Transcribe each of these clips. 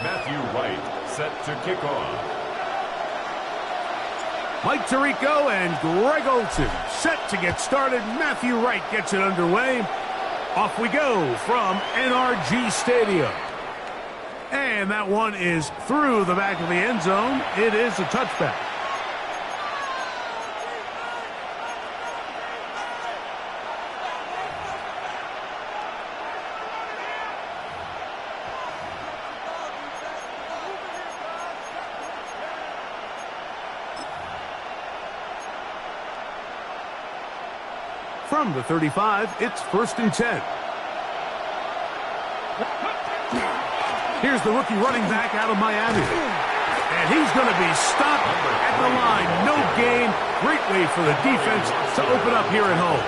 Matthew Wright set to kick off. Mike Tirico and Greg Olson set to get started. Matthew Wright gets it underway. Off we go from NRG Stadium. And that one is through the back of the end zone. It is a touchback. From the 35, it's 1st and 10. Here's the rookie running back out of Miami. And he's going to be stopped at the line. No gain. Great way for the defense to open up here at home.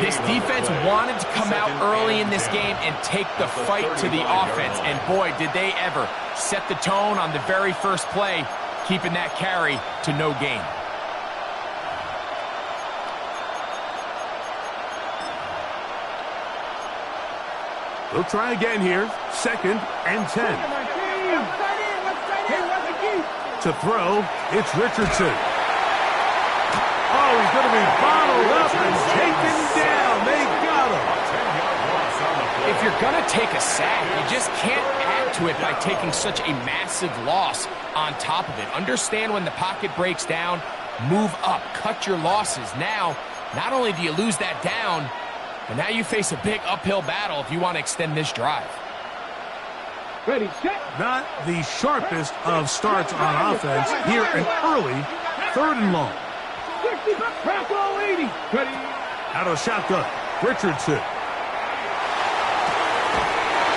This defense wanted to come out early in this game and take the fight to the offense. And boy, did they ever set the tone on the very first play, keeping that carry to no gain. They'll try again here. 2nd and 10. To throw, it's Richardson. Oh, he's going to be bottled up and taken down. They got him. If you're going to take a sack, you just can't add to it by taking such a massive loss on top of it. Understand when the pocket breaks down, move up, cut your losses. Now, not only do you lose that down, but now you face a big uphill battle if you want to extend this drive. Ready, set. Not the sharpest of starts on offense here in early 3rd and long. 60, crack all 80. Ready. Out of the shotgun, Richardson.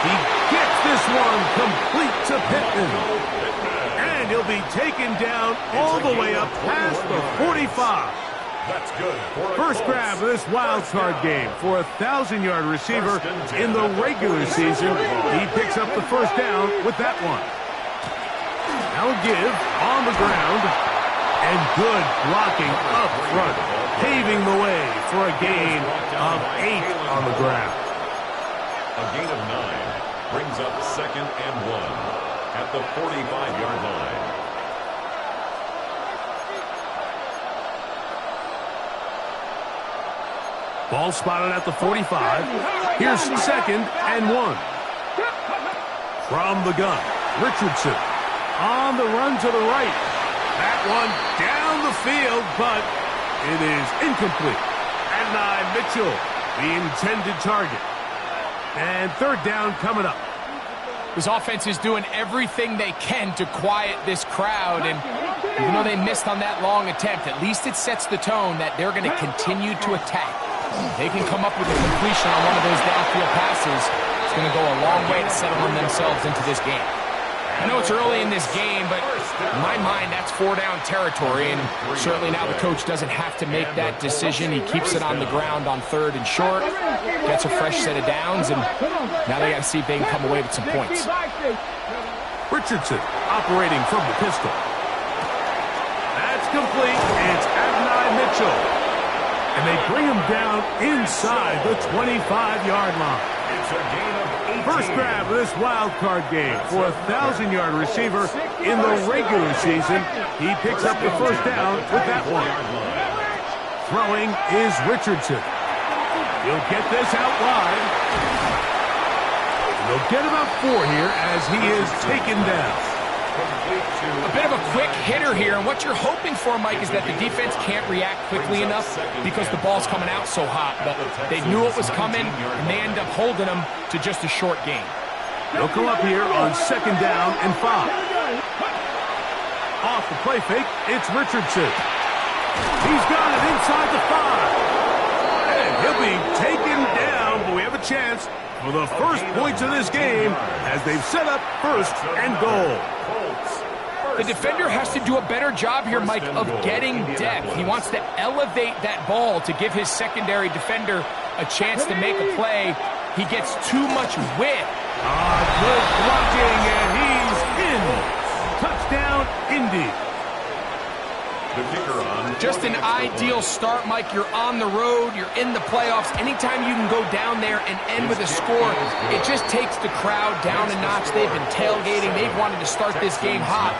He gets this one complete to Pittman. And he'll be taken down all the way up past the 45. That's good. First grab of this wild card game for a 1,000-yard receiver in the regular season. He picks up the first down with that one. Now a give on the ground. And good blocking up front, paving the way for a gain of 8 on the ground. A gain of 9 brings up 2nd and 1 at the 45-yard line. Ball spotted at the 45. Here's 2nd and 1. From the gun, Richardson on the run to the right. That one down the field, but it is incomplete. Adonai Mitchell, the intended target. And 3rd down coming up. This offense is doing everything they can to quiet this crowd, and even though they missed on that long attempt, at least it sets the tone that they're going to continue to attack. They can come up with a completion on one of those downfield passes. It's going to go a long way to settling themselves into this game. I know it's early in this game, but in my mind, that's 4-down territory, and certainly now the coach doesn't have to make that decision. He keeps it on the ground on 3rd and short, gets a fresh set of downs, and now they got to see if they can come away with some points. Richardson operating from the pistol. That's complete. It's Adonai Mitchell. And they bring him down inside the 25-yard line. It's a gain of 18. First grab of this wild card game for a 1,000-yard receiver in the regular season. He picks up the first down with that one. Throwing is Richardson. He'll get this out wide. They'll get about 4 here as he is taken down. A bit of a quick hitter here, and what you're hoping for, Mike, is that the defense can't react quickly enough because the ball's coming out so hot. But they knew it was coming, and they end up holding them to just a short gain. They'll come up here on 2nd down and 5. Off the play fake, it's Richardson. He's got it inside the 5. And he'll be taken down, but we have a chance for the first points of this game as they've set up 1st and goal. The defender has to do a better job here, Mike, of getting depth. He wants to elevate that ball to give his secondary defender a chance to make a play. He gets too much width. Good blocking, and he's in. Touchdown, Indy. The kicker on. Just an ideal start, Mike. You're on the road. You're in the playoffs. Anytime you can go down there and end with a score, it just takes the crowd down a notch. They've been tailgating. They've wanted to start this game hot.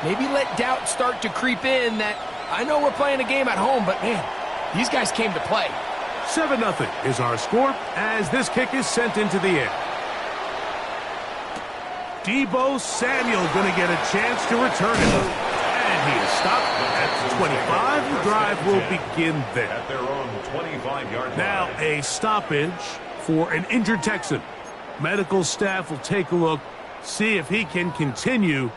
Maybe let doubt start to creep in that I know we're playing a game at home, but man, these guys came to play. 7-0 is our score as this kick is sent into the air. Deebo Samuel going to get a chance to return it. And he is stopped at the 25. The drive will begin there. At their own 25-yard line. Now a stoppage for an injured Texan. Medical staff will take a look, see if he can continue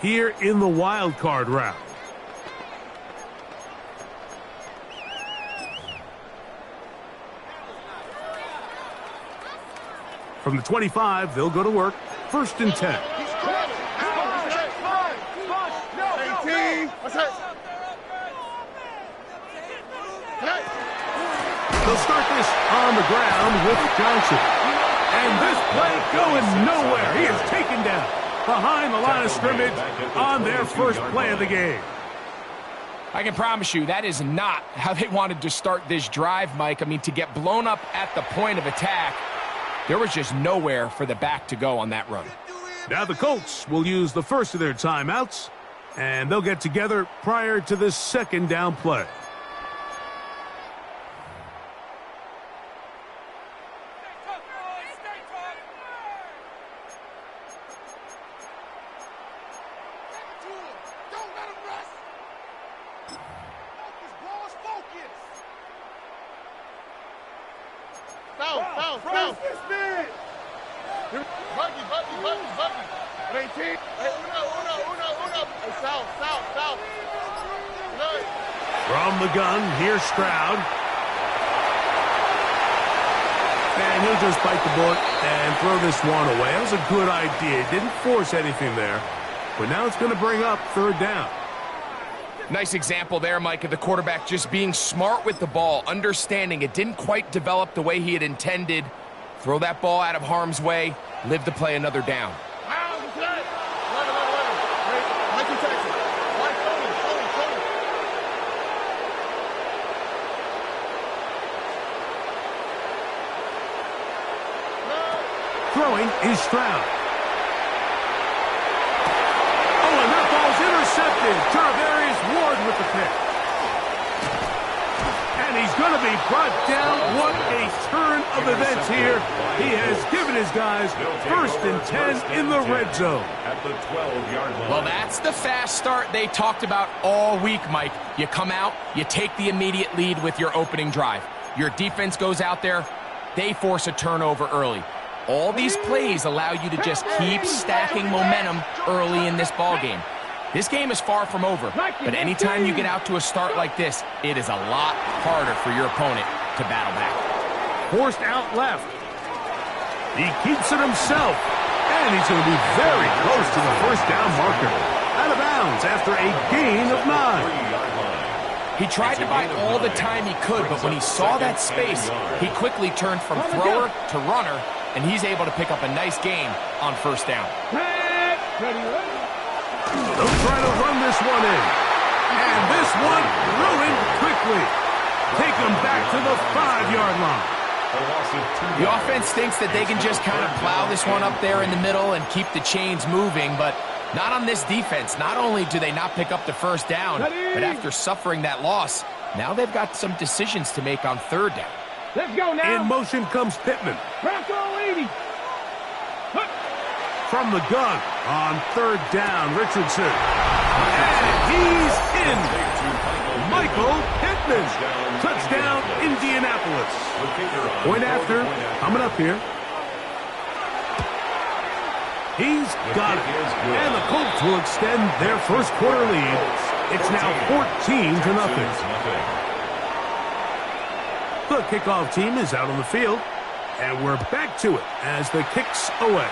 here in the wild card round. From the 25, they'll go to work. 1st and 10. They'll start this on the ground with Johnson. And this play going nowhere. He is taken down behind the line of scrimmage on their first play of the game. I can promise you that is not how they wanted to start this drive, Mike. I mean, to get blown up at the point of attack, there was just nowhere for the back to go on that run. Now the Colts will use the first of their timeouts, and they'll get together prior to this 2nd down play. From the gun, here's Stroud. And he'll just bite the bullet and throw this one away. That was a good idea. Didn't force anything there. But now it's going to bring up 3rd down. Nice example there, Mike, of the quarterback just being smart with the ball, understanding it didn't quite develop the way he had intended. Throw that ball out of harm's way, live to play another down. Throwing is Stroud. Oh, and that ball's intercepted. Tarvarius Ward with the pick. And he's going to be brought down. What a turn of events here. He has given his guys 1st and 10 in the red zone. At the 12-yard line. Well, that's the fast start they talked about all week, Mike. You come out, you take the immediate lead with your opening drive. Your defense goes out there, they force a turnover early. All these plays allow you to just keep stacking momentum early in this ballgame. This game is far from over, but anytime you get out to a start like this, it is a lot harder for your opponent to battle back. Forced out left. He keeps it himself, and he's going to be very close to the 1st down marker. Out of bounds after a gain of 9. He tried to buy all the time he could, but when he saw that space, he quickly turned from thrower to runner, and he's able to pick up a nice gain on 1st down. They'll try to run this one in. And this one ruined quickly. Take him back to the 5-yard line. The offense thinks that they can just kind of plow this one up there in the middle and keep the chains moving, but not on this defense. Not only do they not pick up the 1st down, but after suffering that loss, now they've got some decisions to make on 3rd down. Let's go now. In motion comes Pittman. Markel 80. From the gun on 3rd down, Richardson. And he's in. Michael Pittman. Touchdown, Indianapolis. Point after, coming up here. He's got it. And the Colts will extend their 1st quarter lead. It's now 14-0. The kickoff team is out on the field, and we're back to it as the kick's away.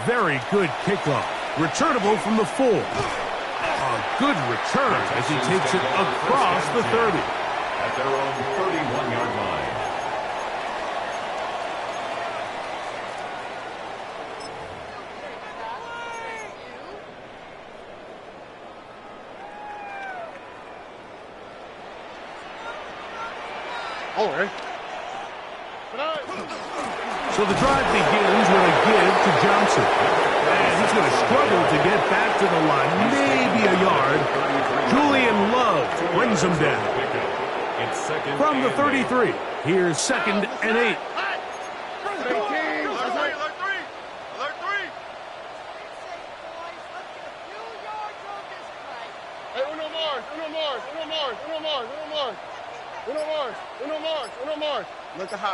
Very good kickoff. Returnable from the 4. A good return as he takes it across the 30. At their own 31-yard line. All right. So the drive begins with a give to Johnson. And he's going to struggle to get back to the line, maybe a yard. Julian Love brings him down. From the 33, here's 2nd and 8.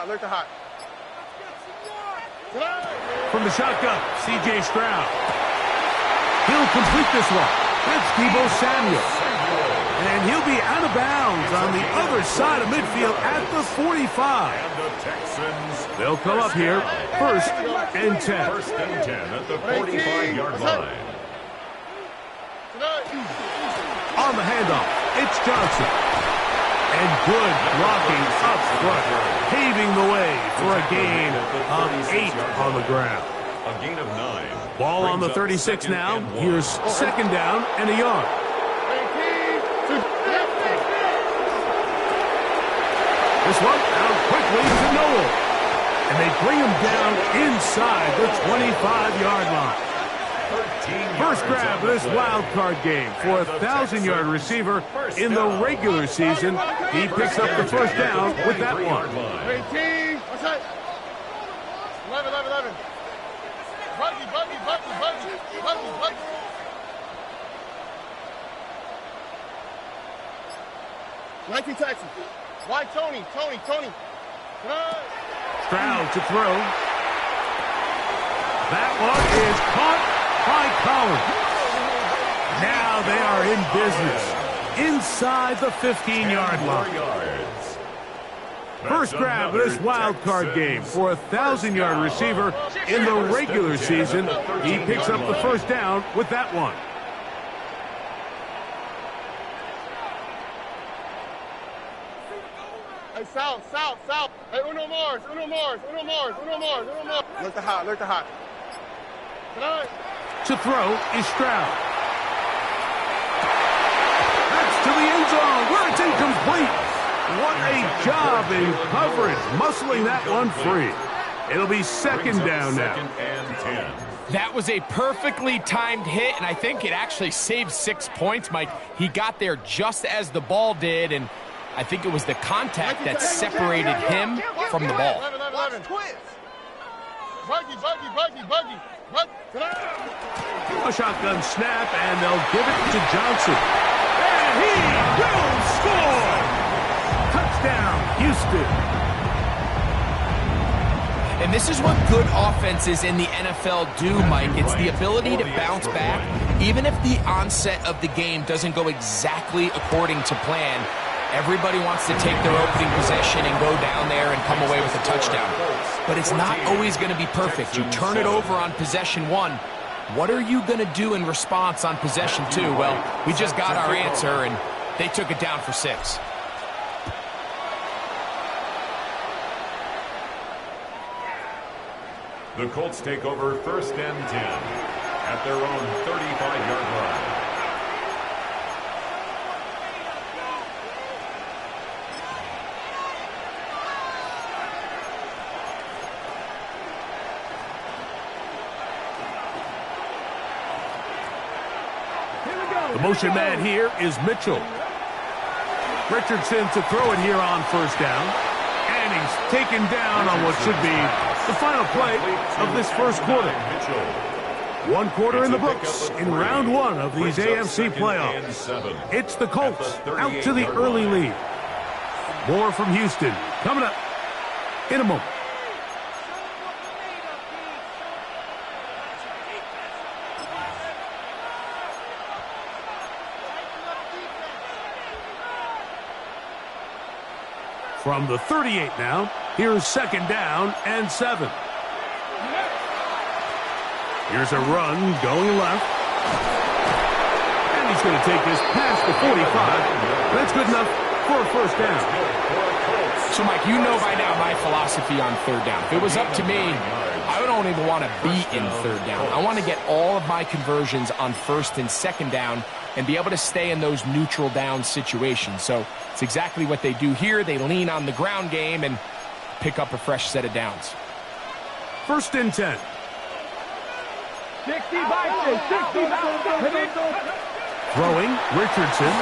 Look to hot. From the shotgun, C.J. Stroud. He'll complete this one. That's Deebo Samuel. And he'll be out of bounds on the other side of midfield at the 45. They'll come up here, 1st and 10. 1st and 10 at the 45-yard line. On the handoff, it's Johnson. And good blocking up front, paving the way for a gain of 8 on the ground. A gain of 9. Ball on the 36 now. Here's 2nd down and a yard. This one out quickly to Noel. And they bring him down inside the 25-yard line. First grab of this wild card game for a 1,000-yard receiver in the regular season. He picks up the first down with that one. 18. What's that? 11. Buggy. 19 Texas. Why Tony? Stroud to throw. That one is caught by Collins. Now they are in business inside the 15-yard line. First grab of this wild card game for a 1,000-yard receiver in the regular season. He picks up the first down with that one. Hey, south. Hey, Uno Mars. Look to hot. To throw is Stroud. That's to the end zone where it's incomplete. What a job in coverage, muscling that one free. It'll be 2nd down now. 2nd and 10. That was a perfectly timed hit, and I think it actually saved 6 points, Mike. He got there just as the ball did, and I think it was the contact that separated him from the ball. 11. Buggy. A shotgun snap, and they'll give it to Johnson. And he will score! Touchdown, Houston. And this is what good offenses in the NFL do, Mike. It's the ability to bounce back, even if the onset of the game doesn't go exactly according to plan. Everybody wants to take their opening possession and go down there and come away with a touchdown. But it's not always going to be perfect. You turn it over on possession 1. What are you going to do in response on possession 2? Well, we just got our answer, and they took it down for 6. The Colts take over 1st and 10 at their own 35-yard line. The motion man here is Mitchell. Richardson to throw it here on 1st down. And he's taken down on what should be the final play of this first quarter. 1 quarter in the books in round 1 of these AFC playoffs. It's the Colts out to the early lead. More from Houston coming up in a moment. From the 38 now, here's 2nd down and 7. Here's a run going left. And he's going to take this past the 45. That's good enough for a 1st down. So, Mike, you know by now my philosophy on 3rd down. If it was up to me, I don't even want to be in third down. I want to get all of my conversions on first and second down and be able to stay in those neutral down situations. So it's exactly what they do here. They lean on the ground game and pick up a fresh set of downs. 1st and 10. 60 by 60. Throwing, Richardson.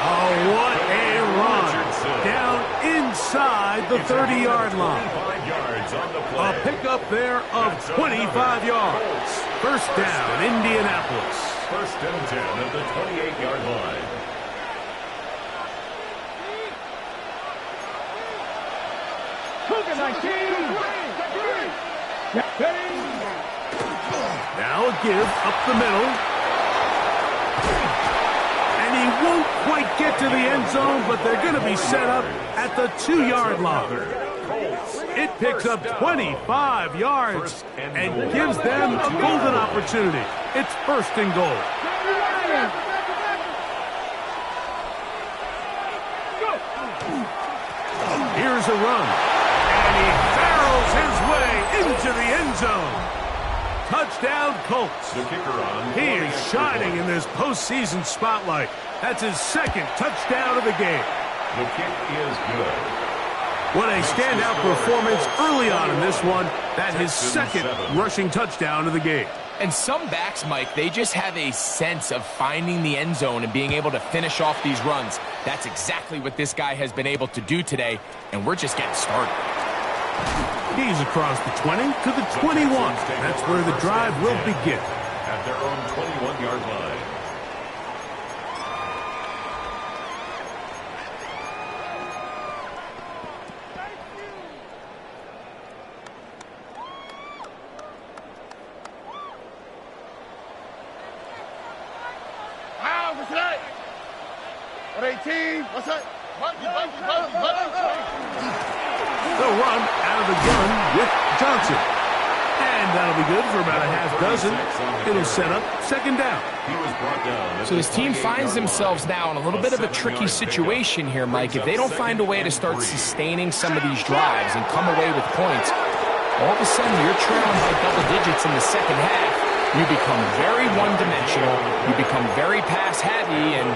Oh, what a run. Down inside the 30-yard line. A pickup there of 25 yards. 1st down, Indianapolis. 1st and 10 at the 28-yard line. Now a give up the middle. And he won't quite get to the end zone, but they're going to be set up at the 2-yard line. It picks up 25 yards and gives them a golden opportunity. It's 1st and goal. Here's a run. And he barrels his way into the end zone. Touchdown, Colts. The kicker on. He is shining in this postseason spotlight. That's his 2nd touchdown of the game. The kick is good. What a standout performance early on in this one. That's his 2nd rushing touchdown of the game. And some backs, Mike, they just have a sense of finding the end zone and being able to finish off these runs. That's exactly what this guy has been able to do today, and we're just getting started. He's across the 20 to the 21. That's where the drive will begin. At their own 21-yard line. Wow, what's that? What 18? What's that? Buggy. They'll run out of the gun with Johnson. And that'll be good for about a half dozen. It'll set up 2nd down. He was brought down. So this team finds themselves now in a little bit of a tricky situation here, Mike. If they don't find a way to start sustaining some of these drives and come away with points, all of a sudden you're trailing by double digits in the 2nd half. You become very one-dimensional. You become very pass-heavy, and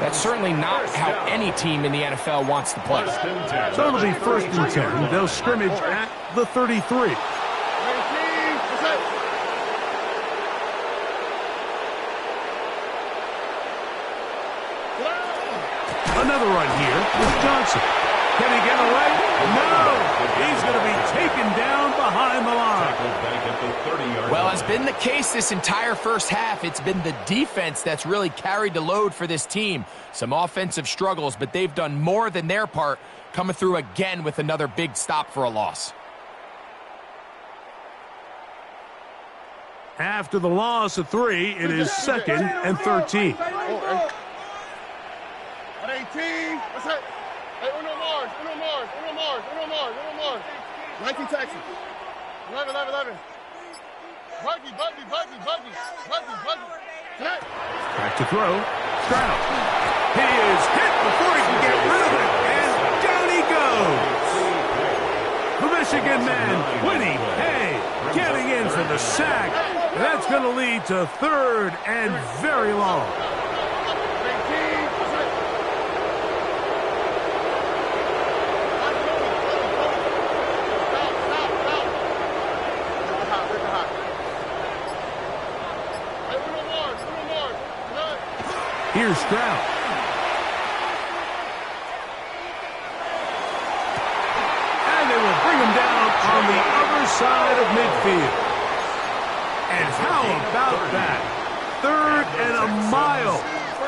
that's certainly not how any team in the NFL wants to play. So it'll be 1st and 10. They'll scrimmage at the 33. Another run here with Johnson. Can he get away? No! He's going to be taken down behind the line. Well, as been the case this entire 1st half, it's been the defense that's really carried the load for this team. Some offensive struggles, but they've done more than their part, coming through again with another big stop for a loss. After the loss of 3, it is 2nd and 13. What 18? What's that? Hey, Uno Mars. 19 Texas. 11. Buggy. Connect. Back to throw. Stroud. He is hit before he can get rid of it. And down he goes. The Michigan man, Winnie Hay, getting in for the sack. That's going to lead to 3rd and very long. Here's Stroud. And they will bring him down on the other side of midfield. And how about that? 3rd and a mile.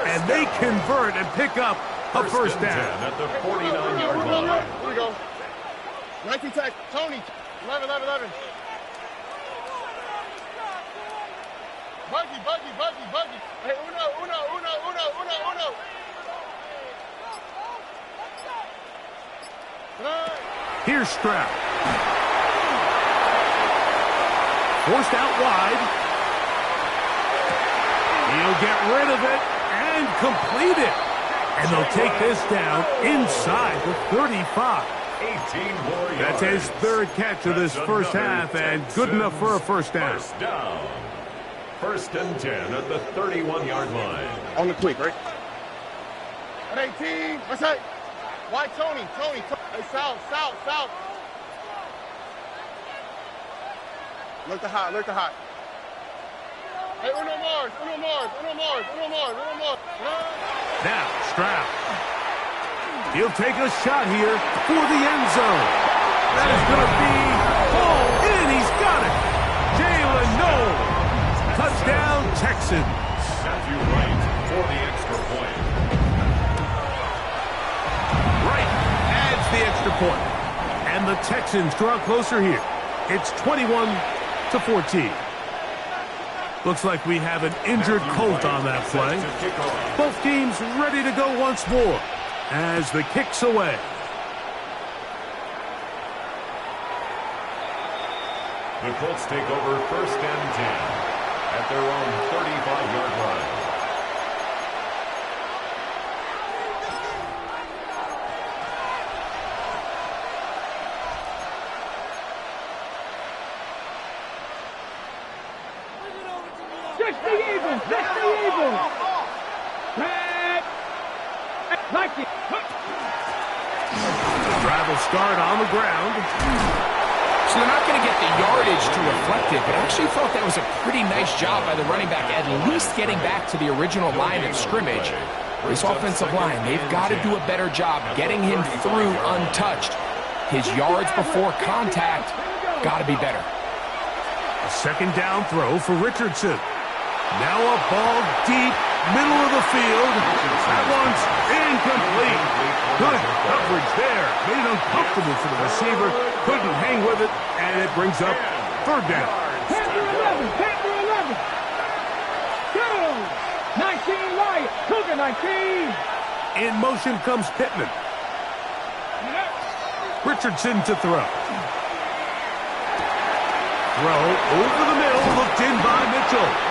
And they convert and pick up a 1st down. At the 49-yard line. Here we go. 19 Texas. Tony. 11. Buggy. Hey, Uno. Here's Stroud. Forced out wide. He'll get rid of it and complete it. And they'll take this down inside the 35. 18 more yards. That's his third catch of this first half, and good enough for a first down. First down. First and 10 at the 31-yard line. On the quick, right? At 18. What's that? Why Tony? Hey, south. Look to hot. Hey, Uno Mars. Now, Stroud. He'll take a shot here for the end zone. That is going to be hauled in. He's got it. Jalen Knowles. Touchdown, Texans. Matthew Wright for the extra point. Wright adds the extra point. And the Texans draw closer here. It's 21-14. Looks like we have an injured Colt on that play. Both teams ready to go once more as the kick's away. The Colts take over first and 10 at their own 35-yard line. Like it. The drive will start on the ground. So they're not going to get the yardage to reflect it, but I actually thought that was a pretty nice job by the running back, at least getting back to the original line of scrimmage. This offensive line, they've got to do a better job getting him through untouched. His yards before contact got to be better. A second down throw for Richardson. Now a ball deep, middle of the field. That one's incomplete. Good coverage there. Made it uncomfortable for the receiver. Couldn't hang with it, and it brings up third down. Panther 11. Go. 19 right. Cougar 19. In motion comes Pittman. Richardson to throw. Throw over the middle, looked in by Mitchell.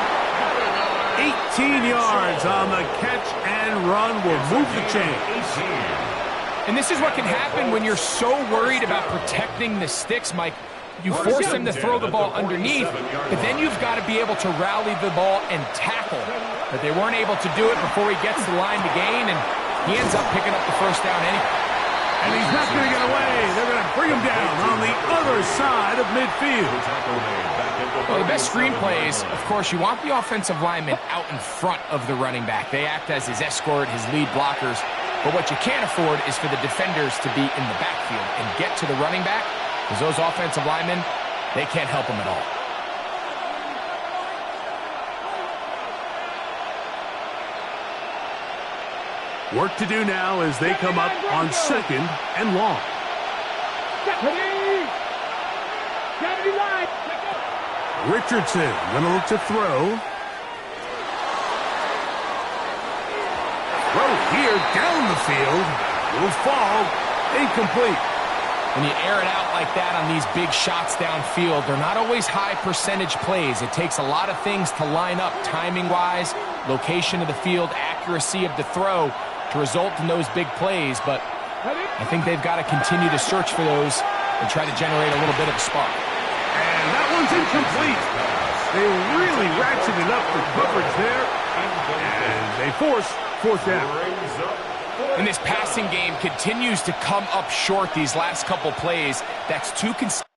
18 yards on the catch and run will move the chains. And this is what can happen when you're so worried about protecting the sticks, Mike. You force him to throw the ball underneath, but then you've got to be able to rally the ball and tackle. But they weren't able to do it before he gets the line to gain, and he ends up picking up the first down anyway. And he's not going to get away. They're going to bring him down on the other side of midfield. Well, the best screenplays, of course, you want the offensive lineman out in front of the running back. They act as his escort, his lead blockers. But what you can't afford is for the defenders to be in the backfield and get to the running back, because those offensive linemen, they can't help him at all. Work to do now as they come up on second and long. Richardson going to look to throw. Throw here down the field. Will fall. Incomplete. When you air it out like that on these big shots downfield, they're not always high percentage plays. It takes a lot of things to line up timing-wise, location of the field, accuracy of the throw to result in those big plays. But I think they've got to continue to search for those and try to generate a little bit of a spark. And that one's incomplete. They really ratcheted up the coverage there. And they force fourth down. And this passing game continues to come up short these last couple plays. That's two consecutive.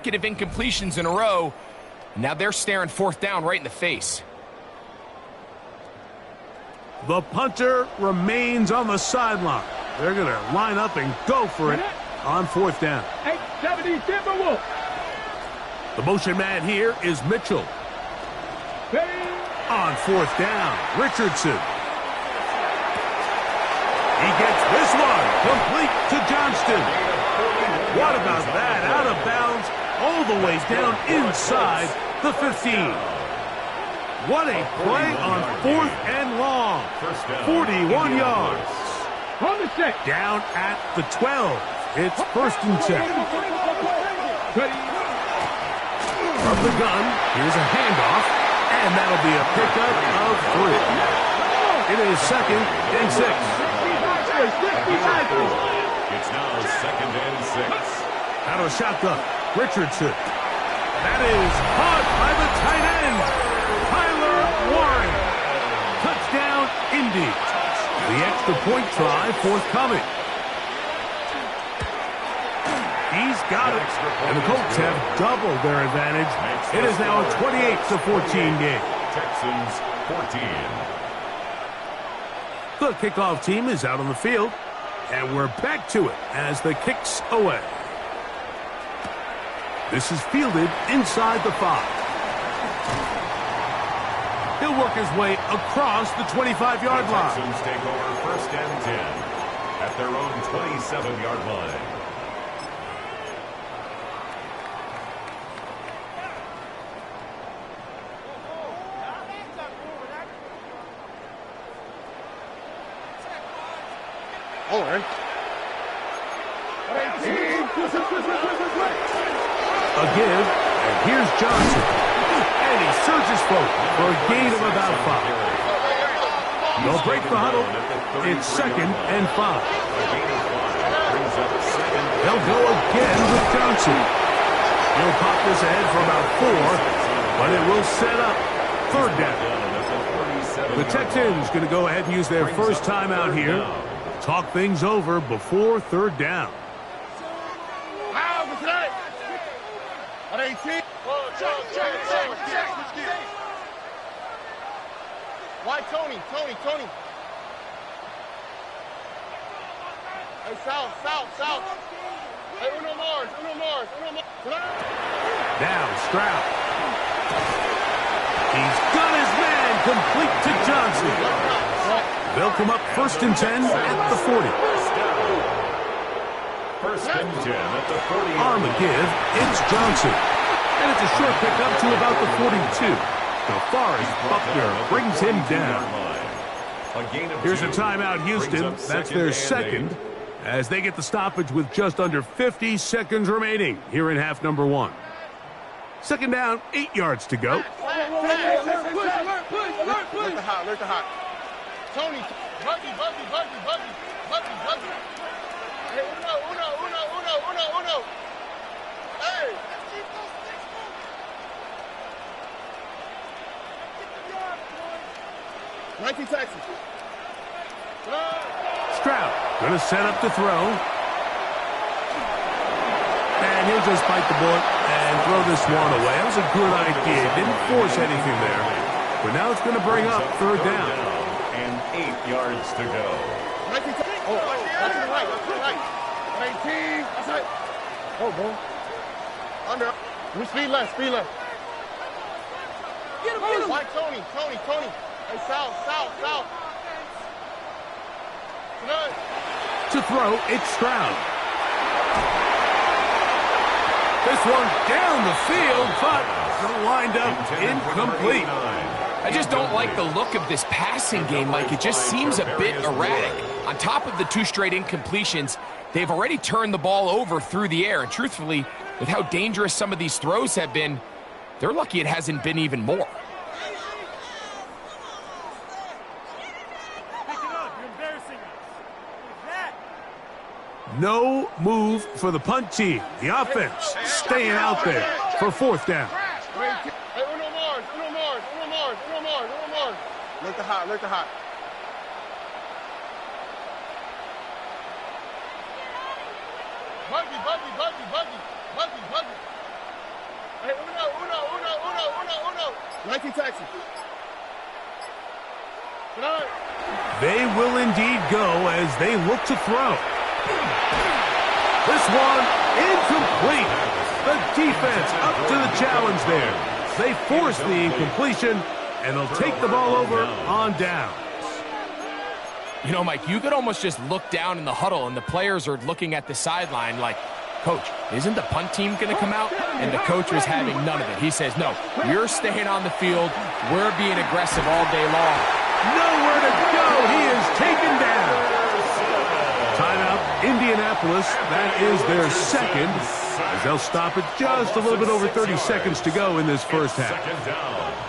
incompletions in a row. Now they're staring fourth down right in the face. The punter remains on the sideline. They're going to line up and go for it on fourth down. 870 Timberwolves. The motion man here is Mitchell. On fourth down, Richardson. He gets this one complete to Johnston. What about that? Out of bounds, all the way down inside the 15. What a play on fourth and long. 41 yards. On the set. Down at the 12. It's first and 10. From the gun, here's a handoff, and that'll be a pickup of 3. It is second and 6. It's now second and 6. Out of the shotgun, Richardson. That is caught by the tight end, Tyler Warren. Touchdown, Indy. The extra point try forthcoming. He's got it, and the Colts have doubled their advantage. It is now a 28-14 game. Texans 14. The kickoff team is out on the field, and we're back to it as the kick's away. This is fielded inside the 5. He'll work his way across the 25-yard line. Texans take over first and 10 at their own 27-yard line. Oh, right. A give, and here's Johnson. And he surges forward for a gain of about 5. They'll break the huddle. It's second and 5. They'll go again with Johnson. He'll pop this ahead for about 4, but it will set up third down. The Texans going to go ahead and use their first timeout here. Talk things over before third down. At 18. Why Tony? Hey, south. Hey, Uno Mars. Now Stroud. He's got his man complete to Johnson. They'll come up first and 10 at the 40. First and 10 at the 40. On the give, it's Johnson. And it's a short pickup to about the 42. DeForest Buckner brings him down. Here's a timeout, Houston. That's their second, as they get the stoppage with just under 50 seconds remaining here in half number 1. Second down, 8 yards to go. Alert the hot. Tony, Buggy. Hey, Uno. Hey. 19 Texas. Stroud going to set up to throw. And he'll just bite the bullet and throw this one away. That was a good idea. Didn't force anything there. But now it's going to bring up third down. And 8 yards to go. 19 Texas. Oh, that's to the right. 19. That's right. Oh, boy. Under. Speed left. Get him. Why Tony. Hey, south. Tonight. To throw, it's Stroud. This one down the field, but lined up incomplete. I just don't like the look of this passing game, Mike. It just seems a bit erratic. On top of the 2 straight incompletions, they've already turned the ball over through the air. And truthfully, with how dangerous some of these throws have been, they're lucky it hasn't been even more. No move for the punt team. The offense staying out there for fourth down. Hey, Uno Mars. Look the hot. Buggy. Hey, uno. 19 taxi. They will indeed go as they look to throw. This one incomplete. The defense up to the challenge there. They force the incompletion, and they'll take the ball over on downs. You know, Mike, you could almost just look down in the huddle, and the players are looking at the sideline like, Coach, isn't the punt team going to come out? And the coach was having none of it. He says, no, you're staying on the field. We're being aggressive all day long. Nowhere to go. He is taken down. Timeout, Indianapolis. That is their second, as they'll stop it just a little bit over 30 seconds to go in this first half. Second down.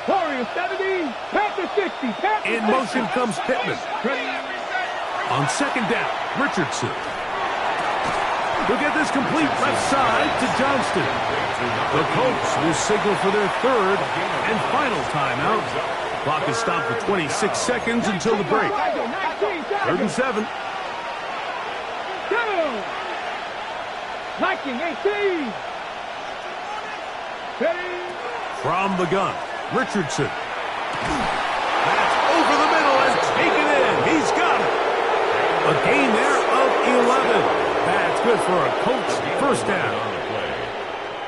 Warriors 70, Panther 60. In motion comes Pittman. On second down, Richardson. He'll get this complete left side to Johnston. The Colts will signal for their third and final timeout. Clock is stopped for 26 seconds until the break. 3rd and 7. Viking 18. From the gun, Richardson. That's over the middle and taken in. He's got it. A gain there of 11. That's good for a Colts first down.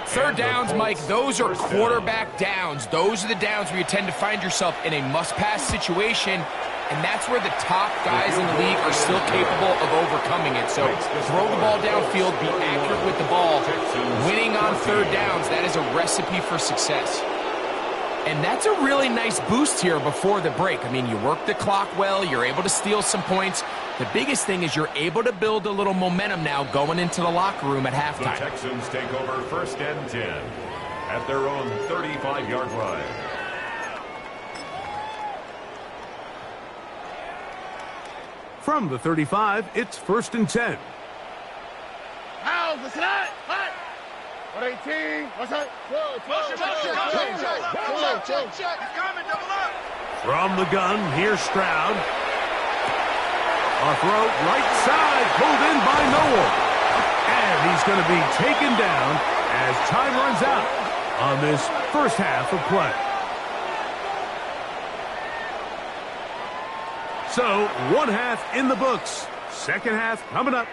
3rd downs, Mike, those are quarterback downs. Those are the downs where you tend to find yourself in a must-pass situation, and that's where the top guys in the league are still capable of overcoming it. So throw the ball downfield, be accurate with the ball. Winning on 3rd downs, that is a recipe for success. And that's a really nice boost here before the break. I mean, you work the clock well, you're able to steal some points. The biggest thing is you're able to build a little momentum now going into the locker room at halftime. The Texans take over 1st and 10 at their own 35-yard line. From the 35, it's 1st and 10. How's the slide? Hot. 118. What's up? Check. He's coming. Double up. From the gun, here's Stroud. A throw right side, pulled in by Noel. And he's going to be taken down as time runs out on this first half of play. So, 1 half in the books. 2nd half coming up.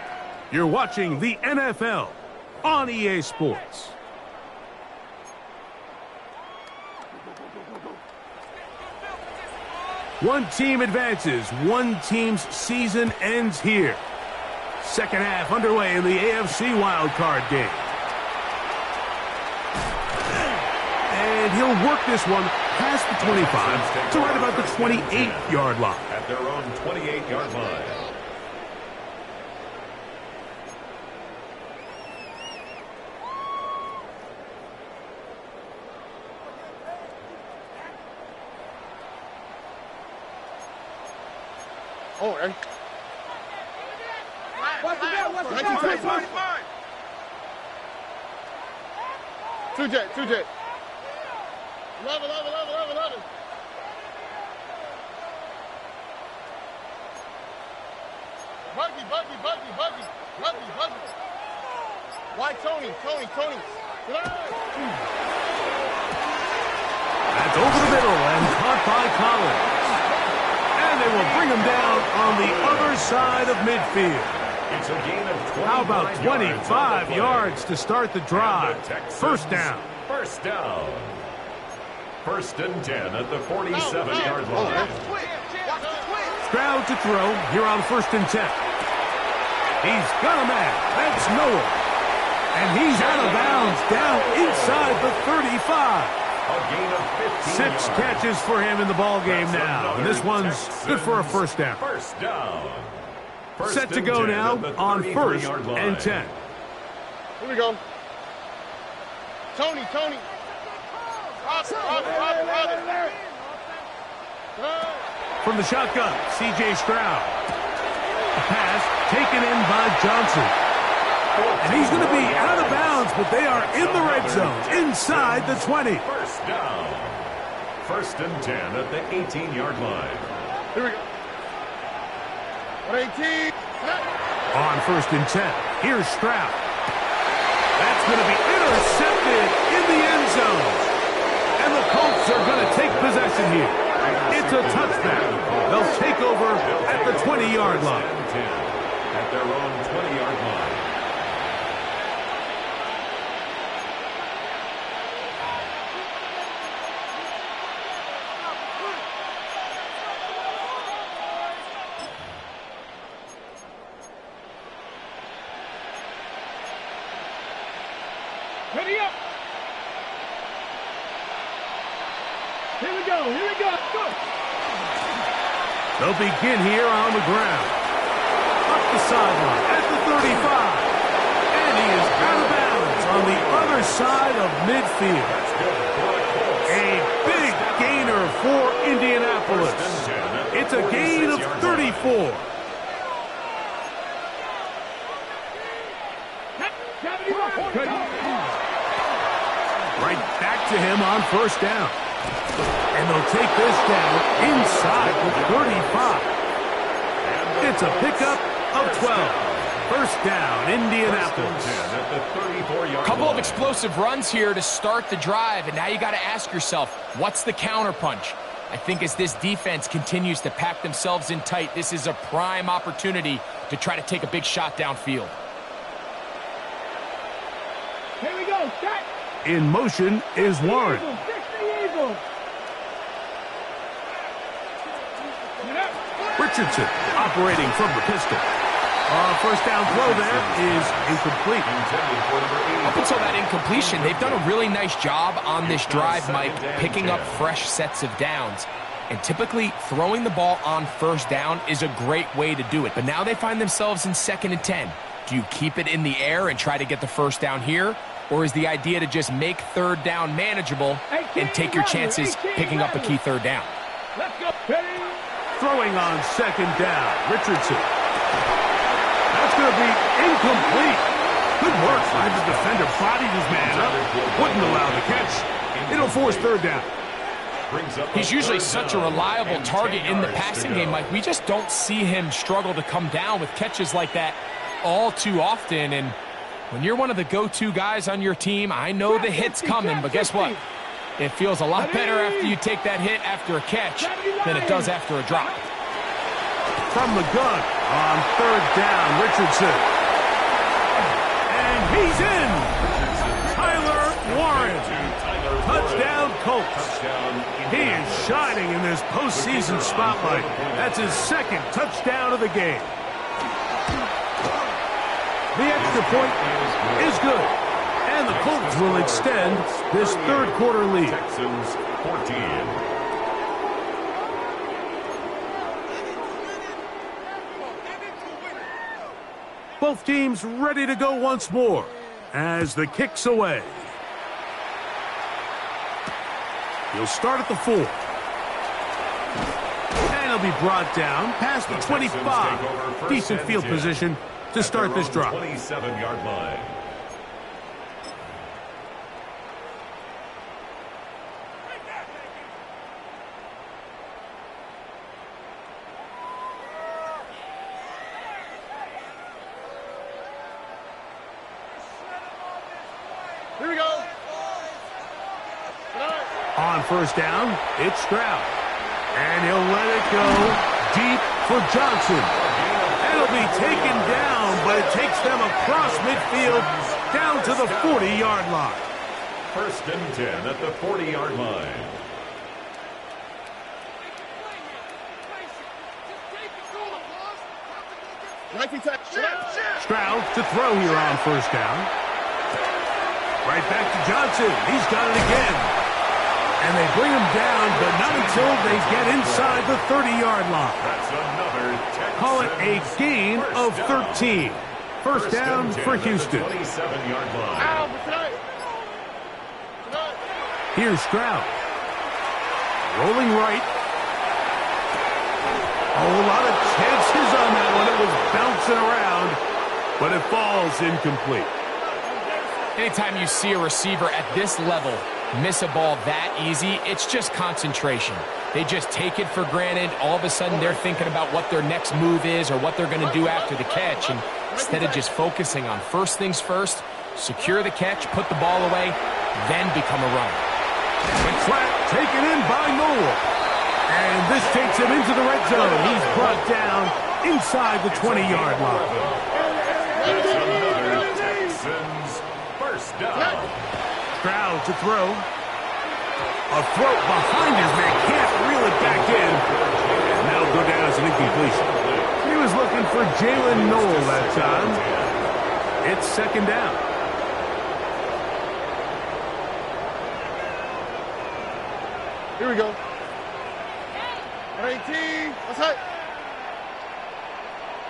You're watching the NFL on EA Sports. One team advances. One team's season ends here. 2nd half underway in the AFC Wildcard game. And he'll work this one past the 25 to right about the 28-yard line. At their own 28-yard line. Oh, hey. What's the deal? 2-jet. 11. Buggy. Why Tony? That's over the middle and caught by Collins. And they will bring him down on the other side of midfield. It's a gain of 25. How about 25 yards to start the drive? 1st down. 1st down. 1st and 10 at the 47-yard line. Stroud to throw here on 1st and 10. He's got a man. That's Noel. And he's out of bounds down inside the 35. A gain of 15 6 catches for him in the ball game now. And this one's good for a 1st down. 1st down. Set to go now on 1st and 10. Here we go. Tony. Robin. From the shotgun, C.J. Stroud. A pass taken in by Johnson. And he's going to be out of bounds, but they are in the red zone, inside the 20. 1st down. 1st and 10 at the 18-yard line. Here we go. 118. On 1st and 10, here's Stroud. That's going to be intercepted in the end zone. And the Colts are going to take possession here. It's a touchback. They'll take over at the 20-yard line. At their own 20-yard line. Ready up. Here we go. Here we go. Go. They'll begin here on the ground. Up the sideline at the 35. And he is out of bounds on the other side of midfield. A big gainer for Indianapolis. It's a gain of 34. Right back to him on 1st down. And they'll take this down inside the 35. It's a pickup of 12. 1st down, Indianapolis. A couple of explosive runs here to start the drive, and now you got to ask yourself, what's the counterpunch? I think as this defense continues to pack themselves in tight, this is a prime opportunity to try to take a big shot downfield. Here we go. Set. In motion is Warren. Richardson operating from the pistol. 1st down throw there is incomplete. Up until that incompletion, they've done a really nice job on this drive, Mike, picking up fresh sets of downs. And typically, throwing the ball on 1st down is a great way to do it. But now they find themselves in 2nd and 10. Do you keep it in the air and try to get the 1st down here? Or is the idea to just make 3rd down manageable and take your chances picking up a key 3rd down? Let's go. Ready. Throwing on 2nd down, Richardson. That's going to be incomplete. Good work by the defender. Bodied his man up. Wouldn't allow the catch. It'll force 3rd down. He's usually such a reliable target in the passing game, Mike. We just don't see him struggle to come down with catches like that all too often. And when you're one of the go-to guys on your team, I know the hit's coming, but guess what? It feels a lot better after you take that hit after a catch than it does after a drop. From the gun on 3rd down, Richardson. And he's in. Tyler Warren. Touchdown, Colts. He is shining in this postseason spotlight. That's his 2nd touchdown of the game. The extra point is good. And the Colts will extend this 3rd quarter lead. Texans 14. Both teams ready to go once more as the kick's away. He'll start at the 4. And he'll be brought down past the 25. Decent field position to start this drive. 27-yard line. Here we go. On 1st down, it's Stroud. And he'll let it go deep for Johnson. It'll be taken down, but it takes them across midfield down to the 40-yard line. 1st and 10 at the 40-yard line. Stroud to throw here on 1st down. Right back to Johnson. He's got it again. And they bring him down, but not until they get inside the 30-yard line. That's another Texan. Call it a gain of 13. 1st down for Houston. 27-yard line. Here's Stroud. Rolling right. A whole lot of chances on that one. It was bouncing around, but it falls incomplete. Anytime you see a receiver at this level miss a ball that easy, it's just concentration. They just take it for granted. All of a sudden, they're thinking about what their next move is or what they're going to do after the catch. And instead of just focusing on first things first, secure the catch, put the ball away, then become a runner. It's flat, taken in by Noel. And this takes him into the red zone. He's brought down inside the 20-yard line. It's another Texans first down. Stroud to throw. A throw behind his man, can't reel it back in. And that'll go down as an incompletion. He was looking for Jalen Noel that time. It's second down. Here we go. 18. What's that?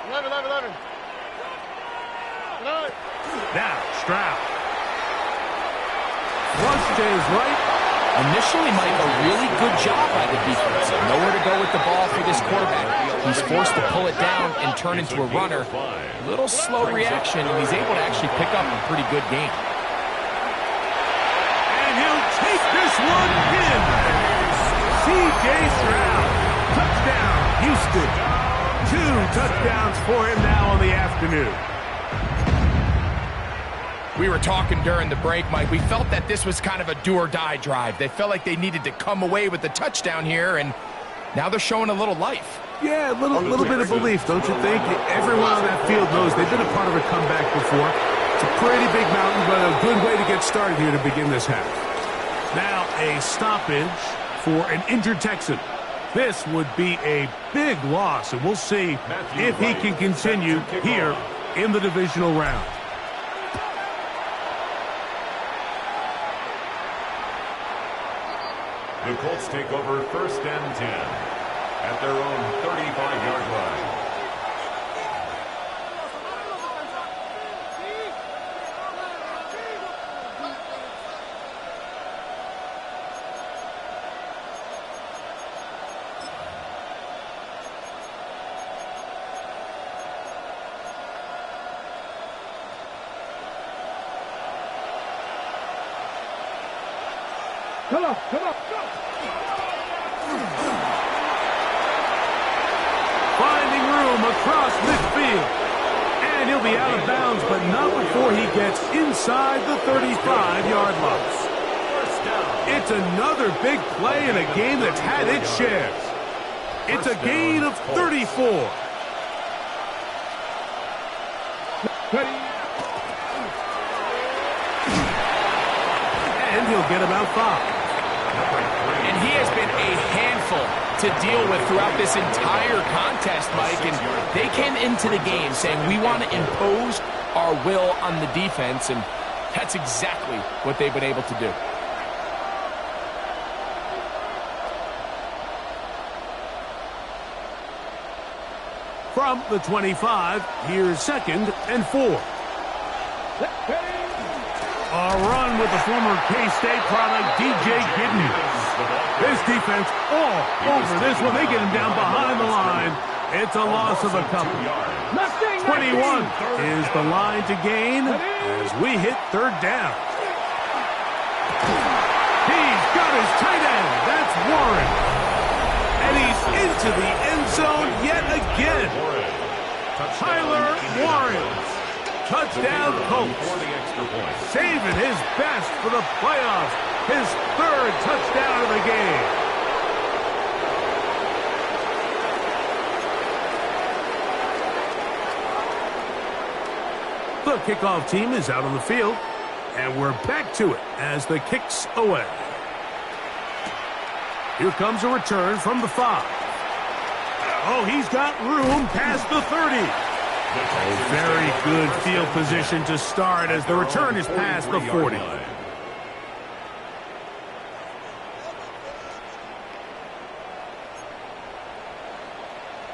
11. Now, Stroud. Flush to his right. Initially, Mike, a really good job by the defense. Nowhere to go with the ball for this quarterback. He's forced to pull it down and turn into a runner. A little slow reaction, and he's able to actually pick up a pretty good game. And he'll take this one in. C.J. Stroud. Touchdown, Houston. 2 touchdowns for him now on the afternoon. We were talking during the break, Mike. We felt that this was kind of a do-or-die drive. They felt like they needed to come away with the touchdown here, and now they're showing a little life. Yeah, a little bit of belief, don't you think? Everyone on that field knows they've been a part of a comeback before. It's a pretty big mountain, but a good way to get started here to begin this half. Now a stoppage for an injured Texan. This would be a big loss, and we'll see if he can continue here in the divisional round. The Colts take over first and 10 at their own 35-yard line. Come on, go! Finding room across midfield. And he'll be out of bounds, but not before he gets inside the 35-yard line. It's another big play in a game that's had its shares. It's a gain of 34. And he'll get about 5. And he has been a handful to deal with throughout this entire contest, Mike. And they came into the game saying, we want to impose our will on the defense, and that's exactly what they've been able to do. From the 25, here's 2nd and 4. A run with the former K-State product, DJ Gidden. This defense all over this one. They get him down behind the line. It's a loss of a couple. 21 is the line to gain as we hit 3rd down. He's got his tight end. That's Warren. And he's into the end zone yet again. Tyler Warren. Touchdown, Colts. Saving his best for the playoffs. His 3rd touchdown of the game. The kickoff team is out on the field, and we're back to it as the kick's away. Here comes a return from the 5. Oh, he's got room past the 30. A very good field position to start as the return is past the 40.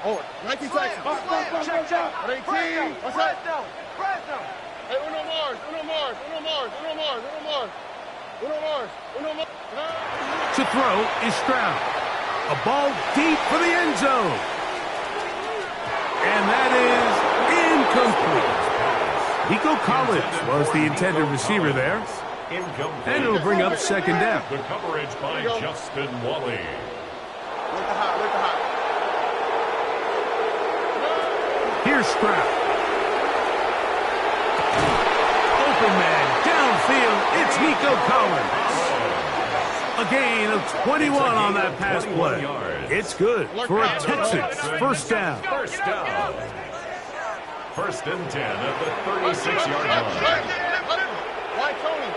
Oh, 19 seconds. Check. 18. What's that? Hey, Uno Mars. To throw is Stroud. A ball deep for the end zone. And that is incomplete. Nico Collins was the intended receiver there. Incomplete. And it'll bring up second down. The coverage by Justin Wally. Look the hot, look the hot. Here's Stroud. Open man, downfield, it's Nico Collins. A gain of 21 on that pass play. It's good for a Texans first down. First down. First and 10 at the 36-yard line. Why Tony?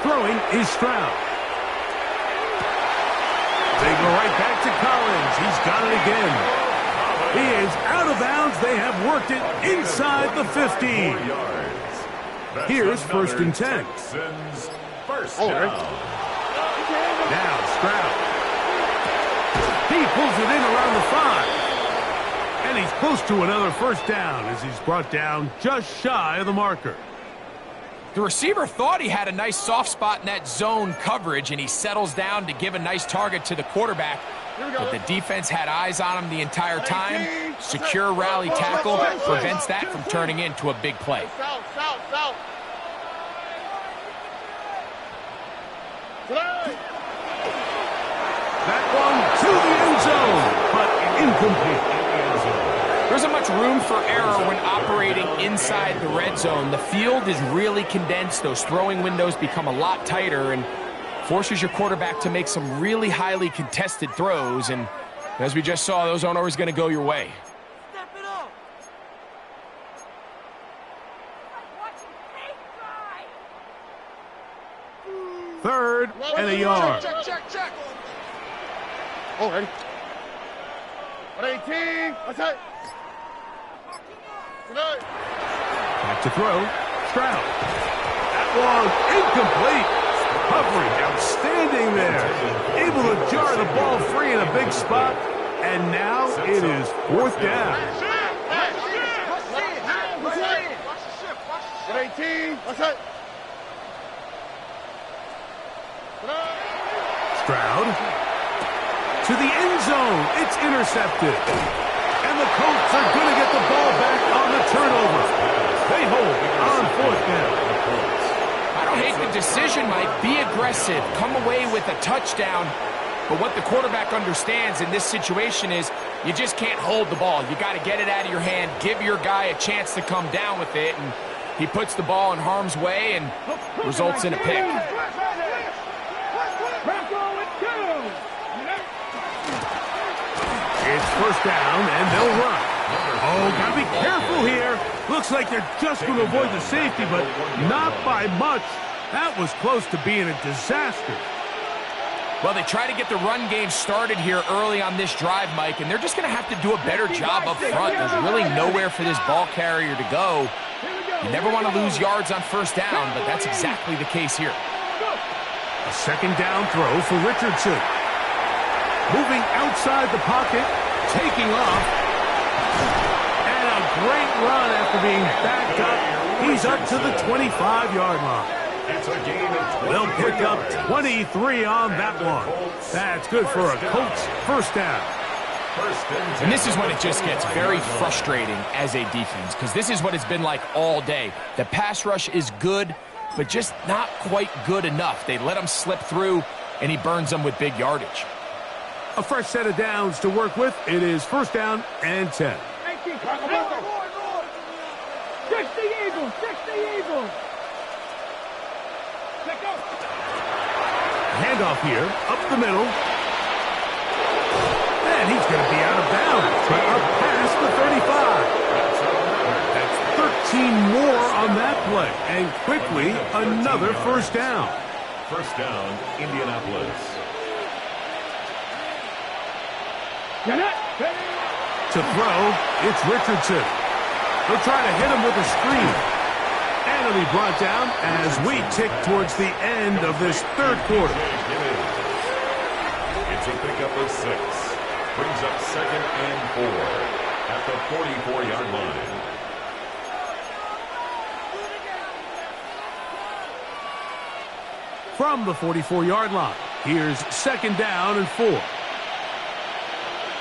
Throwing is Stroud. They go right back to Collins. He's got it again. He is out of bounds. They have worked it inside the 15. Here's first and 10. First down. Now Stroud. He pulls it in around the 5. And he's close to another first down as he's brought down just shy of the marker. The receiver thought he had a nice soft spot in that zone coverage, and he settles down to give a nice target to the quarterback. But the defense had eyes on him the entire time. Secure rally tackle prevents that from turning into a big play. South. That one to the end zone, but incomplete. There isn't much room for error when operating inside the red zone. The field is really condensed. Those throwing windows become a lot tighter and forces your quarterback to make some really highly contested throws. And as we just saw, those aren't always going to go your way. Step it up. Third and a yard. Check. Oh, ready. 118. What's that? Back to throw. Stroud. That one incomplete. Covering outstanding there. Able to jar the ball free in a big spot. And now it is fourth down. 118. What's that? Stroud. To the end zone. It's intercepted. And the Colts are going to get the ball back on the turnover. They hold on fourth down. I don't hate the decision, Mike. Be aggressive. Come away with a touchdown. But what the quarterback understands in this situation is you just can't hold the ball. You got to get it out of your hand. Give your guy a chance to come down with it. And he puts the ball in harm's way and results in a pick. It's first down, and they'll run. Oh, got to be careful here. Looks like they're just going to avoid the safety, but not by much. That was close to being a disaster. Well, they try to get the run game started here early on this drive, Mike, and they're just going to have to do a better job up front. There's really nowhere for this ball carrier to go. You never want to lose yards on first down, but that's exactly the case here. A second down throw for Richardson. Moving outside the pocket, taking off. And a great run after being backed up. He's up to the 25-yard line. It's a gain of 20. They'll pick up 23 on that one. That's good for a Colts first down. And this is when it just gets very frustrating as a defense, because this is what it's been like all day. The pass rush is good, but just not quite good enough. They let him slip through, and he burns them with big yardage. A fresh set of downs to work with. It is first down and 10. 60 Eagles. Let go. Handoff here, up the middle. And he's going to be out of bounds, but up past the 35. That's 13 more on that play. And quickly, another first down. First down, Indianapolis. To throw, it's Richardson. They'll try to hit him with a screen. And it'll be brought down as we tick towards the end of this third quarter. It's a pickup of 6. Brings up second and 4 at the 44-yard line. From the 44-yard line, here's second down and 4.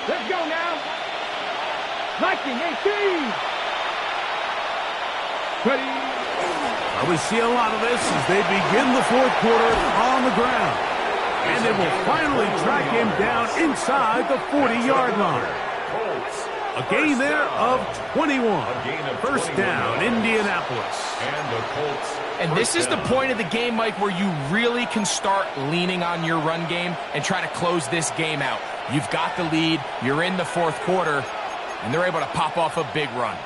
Let's go now. 19, 18. Ready. We see a lot of this as they begin the fourth quarter on the ground. And they will finally track him down inside the 40-yard line. A gain there of 21. First down, Indianapolis. And the Colts. And this is the point of the game, Mike, where you really can start leaning on your run game and try to close this game out. You've got the lead, you're in the fourth quarter, and they're able to pop off a big run.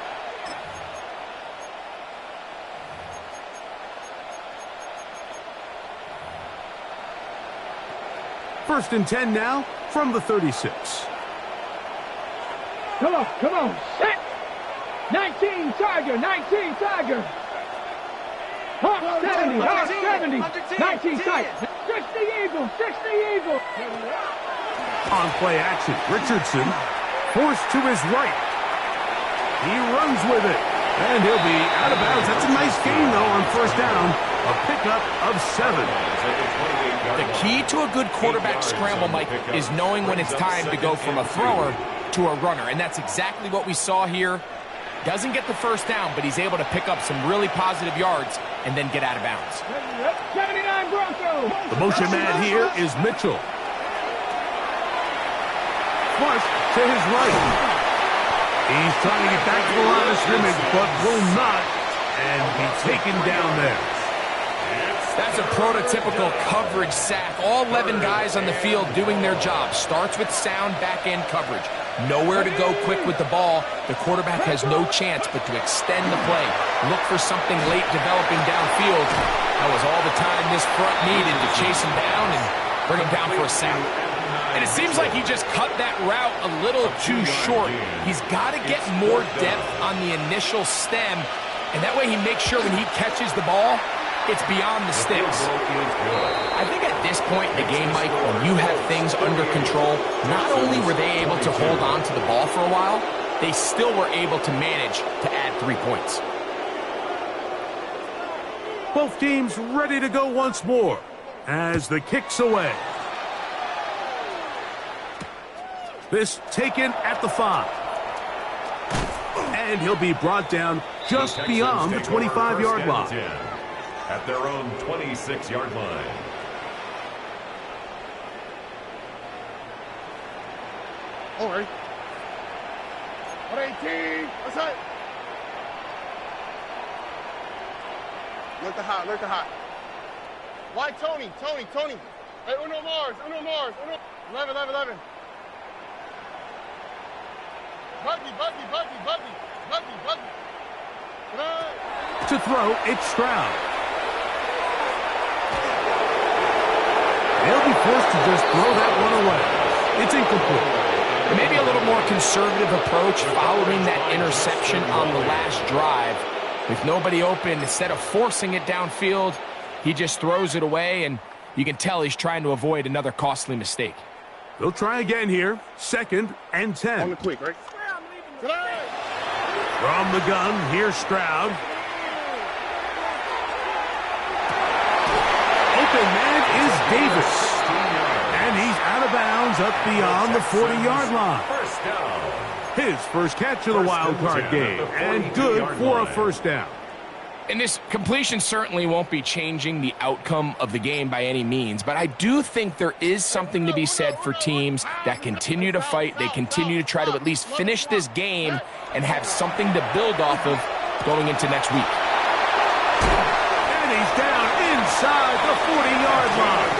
First and 10 now from the 36. Come on, come on. Set. 19 Tiger, 19 Tiger. Hawk 70, Hawk 70. 19 Tiger. 60 Eagle, 60 Eagle. On play action, Richardson forced to his right. He runs with it, and he'll be out of bounds. That's a nice gain, though, on first down. A pickup of 7. The key to a good quarterback scramble, Mike, is knowing when it's time to go from a thrower to a runner, and that's exactly what we saw here. Doesn't get the first down, but he's able to pick up some really positive yards and then get out of bounds. 79 Broncos. The motion man here is Mitchell. Flush to his right. He's trying to get back to the line of scrimmage, but will not, and be taken down there. That's a prototypical coverage sack. All 11 guys on the field doing their job. Starts with sound back-end coverage. Nowhere to go quick with the ball. The quarterback has no chance but to extend the play. Look for something late developing downfield. That was all the time this front needed to chase him down and bring him down for a sack. And it seems like he just cut that route a little too short. He's got to get more depth on the initial stem, and that way he makes sure when he catches the ball, it's beyond the sticks. I think at this point in the game, Mike, when you have things under control, not only were they able to hold on to the ball for a while, they still were able to manage to add 3 points. Both teams ready to go once more as the kick's away. This taken at the 5. And he'll be brought down just beyond the 25-yard line. At their own 26-yard line. All right. 118. That's it. Look the hot, look the hot. Why Tony? Hey, Uno Mars. 11. Buggy. To throw, it's Stroud. They'll be forced to just throw that one away. It's incomplete. Maybe a little more conservative approach following that interception on the last drive. With nobody open, instead of forcing it downfield, he just throws it away, and you can tell he's trying to avoid another costly mistake. They'll try again here. 2nd and 10. On the quick, right? From the gun, here's Stroud. Open man is Davis. And he's out of bounds up beyond the 40-yard line. First down. His first catch of the Wildcard game, and good for a first down. And this completion certainly won't be changing the outcome of the game by any means, but I do think there is something to be said for teams that continue to fight. They continue to try to at least finish this game and have something to build off of going into next week. And he's down inside the 40-yard line.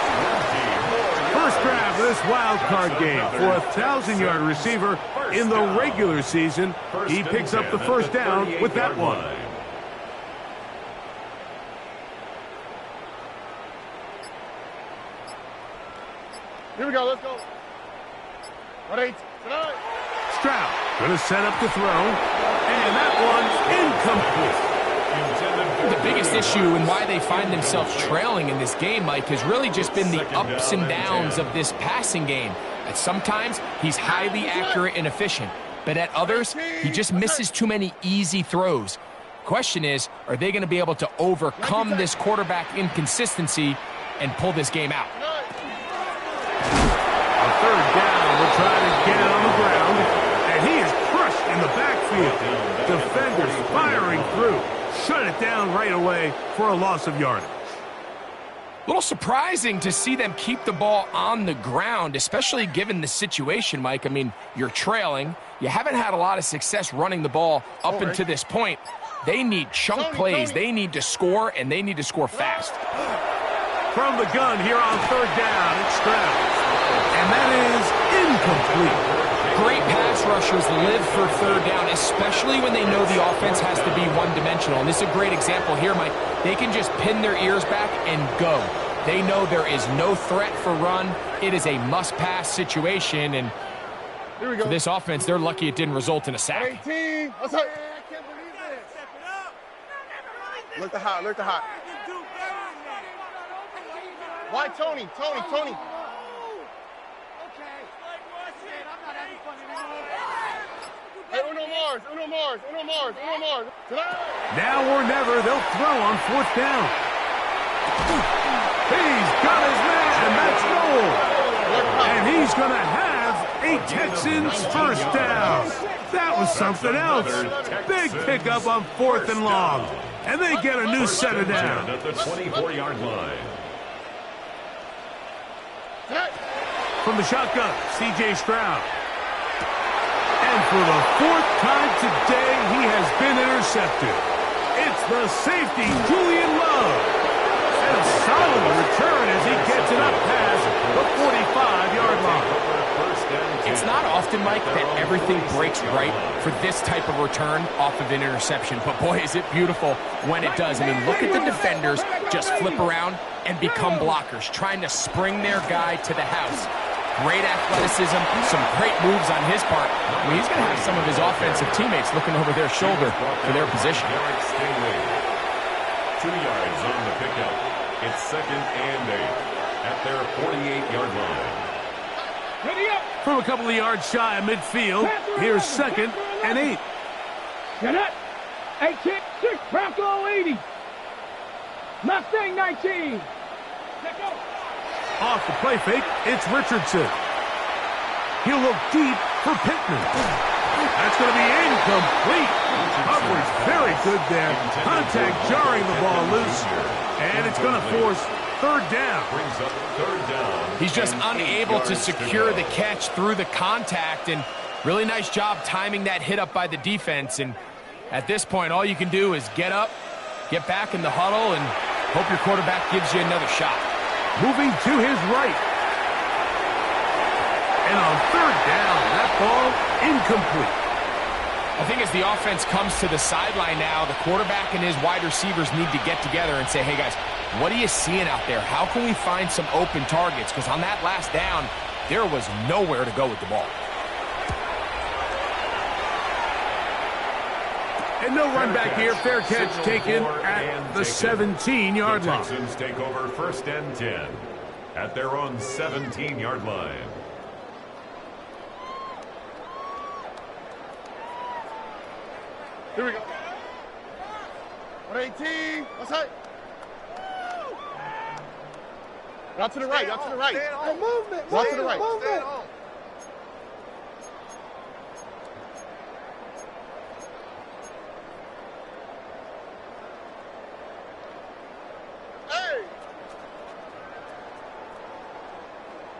First grab of this Wildcard game for a 1,000-yard receiver in the regular season. He picks up the first down with that one. Here we go, let's go. 1-8. Stroud going to set up the throw, and that one's incomplete. The biggest issue and why they find themselves trailing in this game, Mike, has really just been the ups and downs of this passing game. At sometimes, he's highly accurate and efficient, but at others, he just misses too many easy throws. Question is, are they going to be able to overcome this quarterback inconsistency and pull this game out? Third down, will try to get it on the ground, and he is crushed in the backfield. Defenders firing through. shut it down right away for a loss of yardage. A little surprising to see them keep the ball on the ground, especially given the situation, Mike. I mean, you're trailing. You haven't had a lot of success running the ball up until this point. They need chunk plays. They need to score, and they need to score fast. From the gun here on third down, it's Stroud. And that is incomplete. Great pass rushers live for third down, especially when they know the offense has to be one-dimensional. And this is a great example here, Mike. They can just pin their ears back and go. They know there is no threat for run. It is a must-pass situation. And Here we go. for this offense, they're lucky it didn't result in a sack. 18. What's up? Look the hot. Look the hot. Why Tony? Tony. Hey, Uno Mars. Now or never, they'll throw on fourth down. He's got his man, and that's Noel. And he's going to have a Texans first down. That was something else. Big pickup on fourth and long. And they get a new set of down. At the 24-yard line. From the shotgun, C.J. Stroud. And for the fourth time today, he has been intercepted. It's the safety, Julian Love. And a solid return as he gets it up past the 45-yard line. It's not often, Mike, that everything breaks right for this type of return off of an interception. But, boy, is it beautiful when it does. I mean, look at the defenders just flip around and become blockers, trying to spring their guy to the house. Great athleticism, some great moves on his part. I mean, he's going to have some of his offensive teammates looking over their shoulder for their position. 2 yards on the pickup. It's 2nd and 8 at their 48-yard line. From a couple of yards shy of midfield, here's 2nd and 8. Get it. 18, 6, Bronco 80. Mustang 19. Off the play fake, it's Richardson. He'll look deep for Pittman. That's going to be incomplete. Coverage very good there. Contact jarring the ball loose. And it's going to force third down. Brings up third down. He's just unable to secure the catch through the contact, and really nice job timing that hit up by the defense. And at this point, all you can do is get up, get back in the huddle, and hope your quarterback gives you another shot. Moving to his right. And on third down, that ball incomplete. I think as the offense comes to the sideline now, the quarterback and his wide receivers need to get together and say, hey, guys, what are you seeing out there? How can we find some open targets? Because on that last down, there was nowhere to go with the ball. And no run back here. Fair catch taken at the 17-yard line. The Texans take over 1st and 10 at their own 17-yard line. Here we go. 118. What's that? Out to the right. Out to the right. Movement. Out to the right. Movement.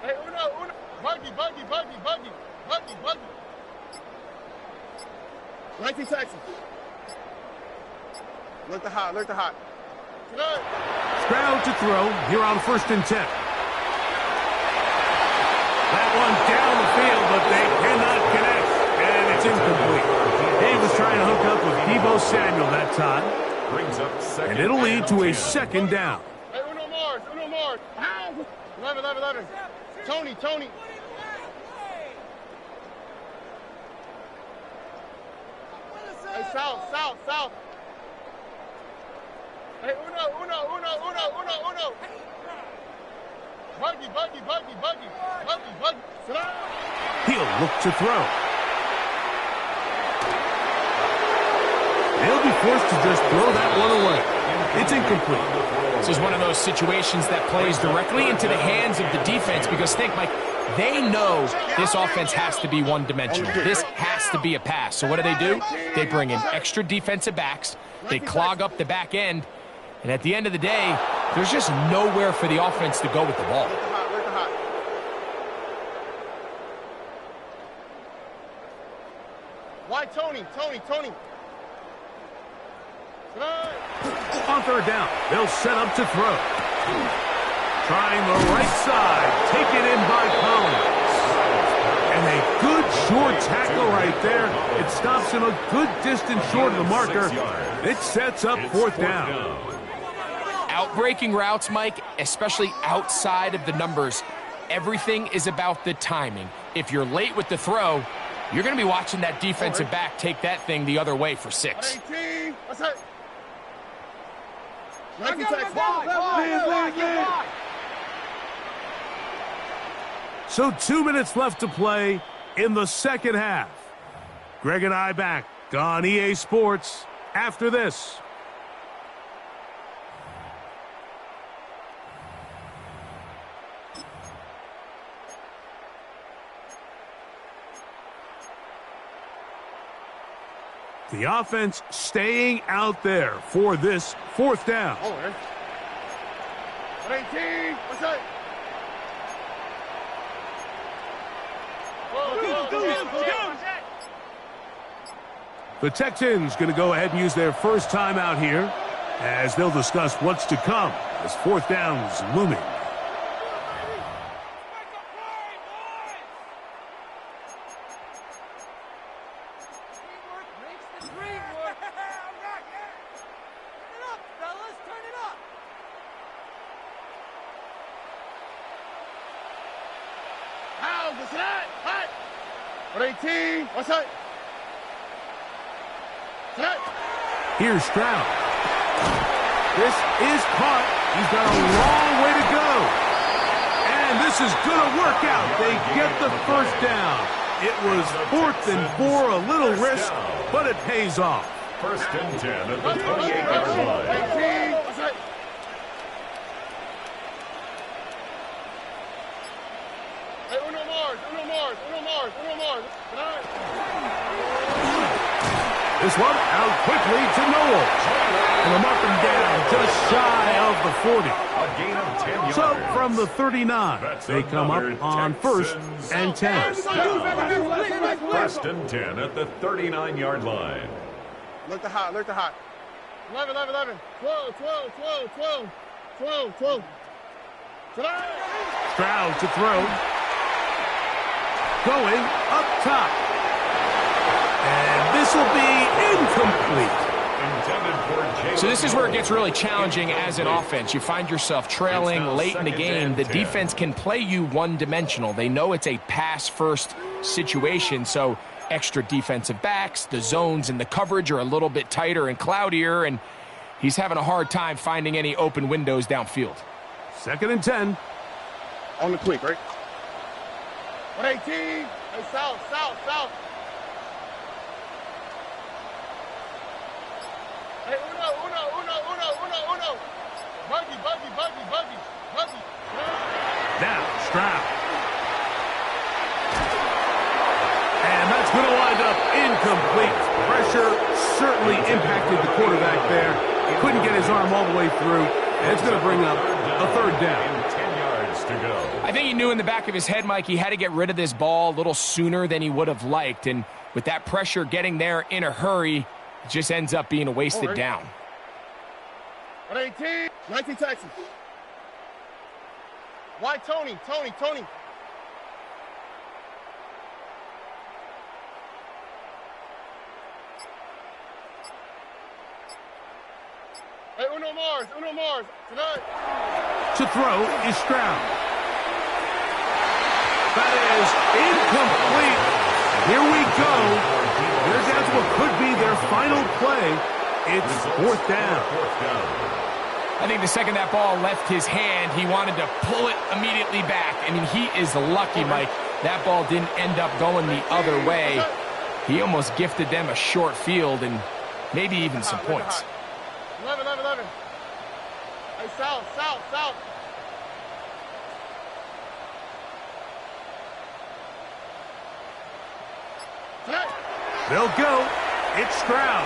Hey, Uno. Buggy. 19 Texans. Look the hot. Good. Stroud to throw here on 1st and 10. That one down the field, but they cannot connect, and it's incomplete. He was trying to hook up with Deebo Samuel that time, Brings up 2nd and it'll lead to a 10. 2nd down. Hey, Uno Mars. 11. Tony. Hey, south. Hey, Uno. Buggy. Sit down. He'll look to throw. They'll be forced to just throw that one away. It's incomplete. This is one of those situations that plays directly into the hands of the defense because think, Mike, they know this offense has to be one-dimensional. This has to be a pass. So what do? They bring in extra defensive backs. They clog up the back end. And at the end of the day, there's just nowhere for the offense to go with the ball. Why Tony? On third down, they'll set up to throw. Trying the right side, taken in by Collins. And a good short tackle right there. It stops him a good distance short of the marker. It sets up fourth down. Outbreaking routes, Mike, especially outside of the numbers, everything is about the timing. If you're late with the throw, you're going to be watching that defensive back take that thing the other way for 6. 18. What's that? So 2 minutes left to play in the second half. Greg and I back on EA Sports after this. The offense staying out there for this fourth down. 18. What's that? The Texans going to go ahead and use their first timeout here as they'll discuss what's to come as fourth down's looming. What's that? Hot. 18. What's that? Here's Stroud. This is caught. He's got a long way to go. And this is going to work out. They get the first down. It was 4th and 4, a little risk, but it pays off. 1st and 10 at the 28-yard line. 18. What's that? Hey, Uno Mars. This one out quickly to Noel. And I'm up and down just shy of the 40. A gain of 10 yards. So from the 39, they come up on 1st and 10. 1st and 10 at the 39-yard line. Look the hot. 11. 12. Stroud to throw. Going up top. And this will be incomplete. So this is where it gets really challenging as an offense. You find yourself trailing late in the game. The defense can play you one-dimensional. They know it's a pass-first situation, so extra defensive backs, the zones and the coverage are a little bit tighter and cloudier, and he's having a hard time finding any open windows downfield. 2nd and 10. On the quick, right? 18. Hey, south. Hey, Uno. Buggy. Now, Stroud. And that's going to wind up incomplete. Pressure certainly impacted the quarterback there. He couldn't get his arm all the way through. And it's going to bring up a 3rd down. 10 yards to go. I think he knew in the back of his head, Mike, he had to get rid of this ball a little sooner than he would have liked. And with that pressure getting there in a hurry, it just ends up being a wasted down. 18. 19 Texans. Why Tony? Hey, Uno Mars. Tonight. To throw is Stroud. That is incomplete. Here we go. They're down to what could be their final play. It's 4th down. I think the second that ball left his hand, he wanted to pull it immediately back. I mean, he is lucky, Mike. That ball didn't end up going the other way. He almost gifted them a short field, and maybe even some points. 11. Hey, south. They'll go. It's Stroud.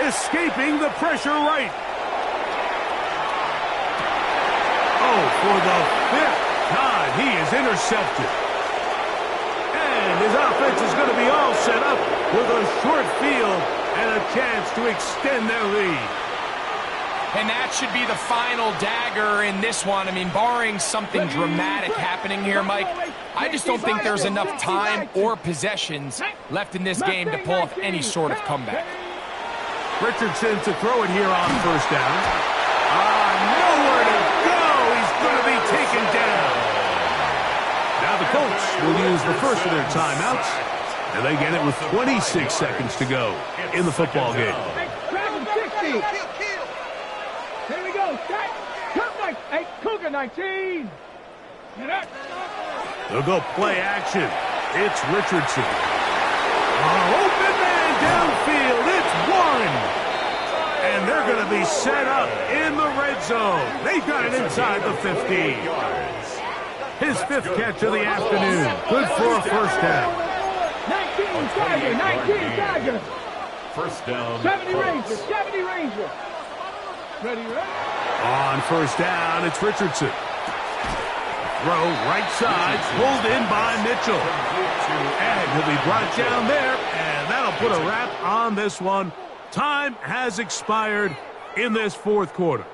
Escaping the pressure right. Oh, for the 5th time, he is intercepted. And his offense is going to be all set up with a short field and a chance to extend their lead. And that should be the final dagger in this one. I mean, barring something dramatic happening here, Mike, I just don't think there's enough time or possessions left in this game to pull off any sort of comeback. Richardson to throw it here on first down. Nowhere to go. He's going to be taken down. Now the Colts will use the first of their timeouts, and they get it with 26 seconds to go in the football game. Here we go. Hey, Cougar 19. They'll go play action. It's Richardson. Open man downfield. It's Warren. And they're going to be set up in the red zone. They've got it inside the 15. His 5th catch of the afternoon. Good for a first down. 19 Tiger. First down. 70 Ranger. Ready? On first down, it's Richardson. Throw right side, pulled in by Mitchell. And he'll be brought down there, and that'll put a wrap on this one. Time has expired in this 4th quarter.